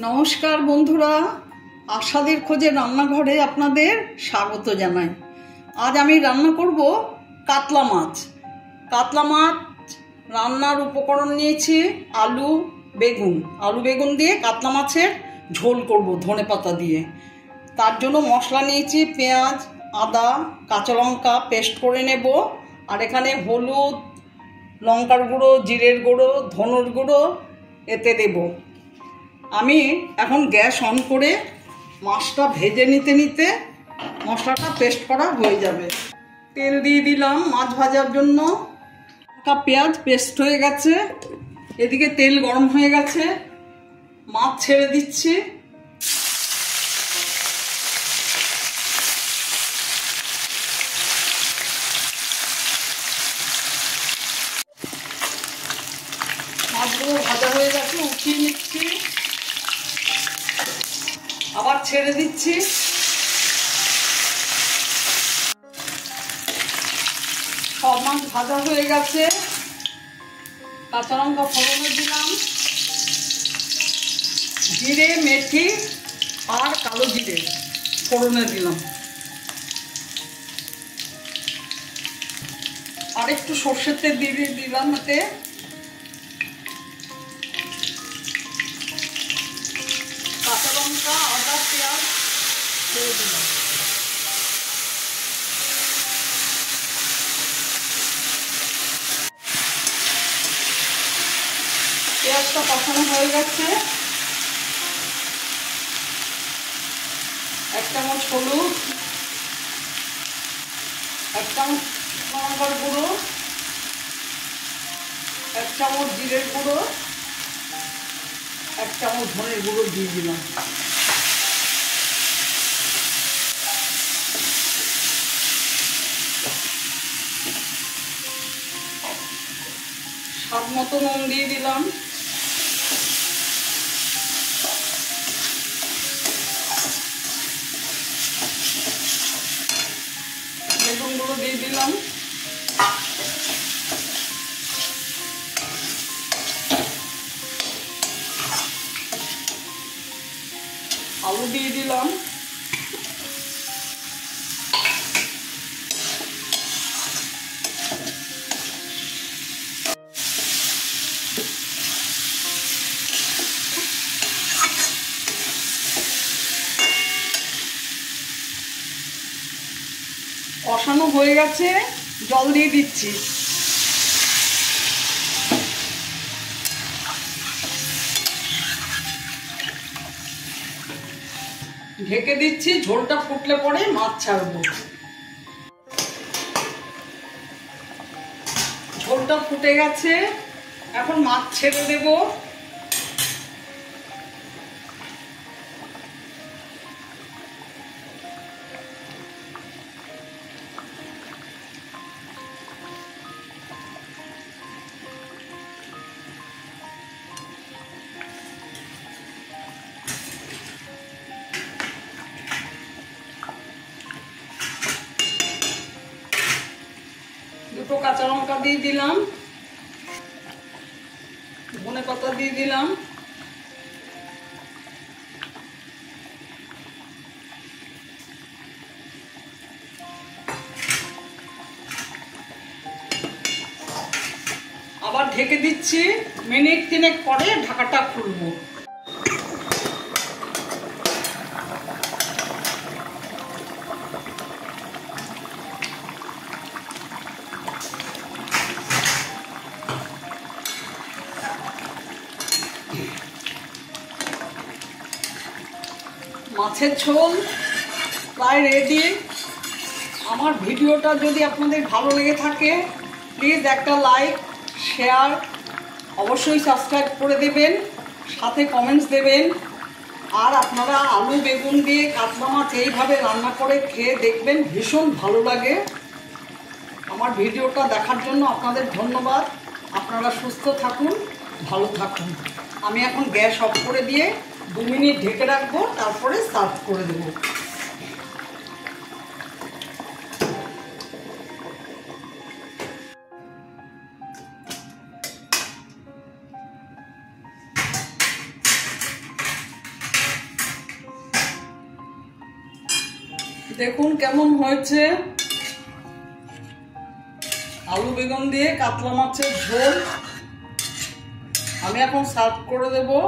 নমস্কার বন্ধুরা, আশাদের খোঁজে রান্নাঘরে আপনাদের স্বাগত জানাই। আজ আমি রান্না করব কাতলা মাছ। কাতলা মাছ রান্নার উপকরণ নিয়েছি আলু বেগুন দিয়ে কাতলা মাছের ঝোল করব ধনেপাতা দিয়ে। তার জন্য মশলা নিয়েছি পেঁয়াজ, আদা, কাঁচা লঙ্কা পেস্ট করে নেব। আর এখানে হলুদ, লঙ্কার গুঁড়ো, জিরের গুঁড়ো, ধনের গুঁড়ো এতে দেব। আমি এখন গ্যাস অন করে মাছটা ভেজে নিতে মশলাটা পেস্ট করা হয়ে যাবে। তেল দিয়ে দিলাম মাছ ভাজার জন্য। পেঁয়াজ পেস্ট হয়ে গেছে, এদিকে তেল গরম হয়ে গেছে, মাছ ছেড়ে দিচ্ছি। মাছগুলো ভাজা হয়ে গেছে, উঠিয়ে নিচ্ছি, আবার ছেড়ে দিচ্ছি। সব মাছ ভাজা হয়ে গেছে, কাঁচা লঙ্কা ফোড়নে দিলাম, জিরে, মেথি আর কালো জিরে ফোড়নে দিলাম, আর একটু সর্ষের তেল দিয়ে দিলাম। এতে কাঁচা লঙ্কা, আদা, পেঁয়াজ ছেড়ে দিলাম। পেঁয়াজটা কষানো হয়ে গেছে, 1 চামচ হলুদ, 1 চামচ লঙ্কার গুঁড়ো, 1 চামচ জিরের গুঁড়ো, 1 চামচ ধনের গুঁড়ো দিয়ে দিলাম। স্বাদ মতো নুন দিয়ে দিলাম। বেগুনগুলো দিয়ে দিলাম। আলু দিয়ে দিলাম। কষানো হয়ে গেছে, জল দিয়ে দিচ্ছি। ঢেকে দিচ্ছি, ঝোলটা ফুটলে পরে মাছ ছাড়বো। ঝোলটা ফুটে গেছে, এখন মাছ ছেড়ে দেব। দুটো কাঁচা লঙ্কা দিয়ে দিলাম, ধনেপাতা দিয়ে দিলাম, আবার ঢেকে দিচ্ছি। মিনিট 3 পরে ঢাকাটা খুলবো। মাছের ঝোল প্রায় রেডি। আমার ভিডিওটা যদি আপনাদের ভালো লেগে থাকে প্লিজ একটা লাইক, শেয়ার, অবশ্যই সাবস্ক্রাইব করে দেবেন, সাথে কমেন্টস দেবেন। আর আপনারা আলু বেগুন দিয়ে কাতলা মাছ এইভাবে রান্না করে খেয়ে দেখবেন, ভীষণ ভালো লাগে। আমার ভিডিওটা দেখার জন্য আপনাদের ধন্যবাদ। আপনারা সুস্থ থাকুন, ভালো থাকুন। আমি এখন গ্যাস অফ করে দিয়ে 2 মিনিট ঢেকে রাখবো, তারপরে সার্ভ করে দেবো। দেখুন কেমন হয়েছে আলু বেগুন দিয়ে কাতলা মাছের ঝোল। আমি এখন সার্ভ করে দেবো।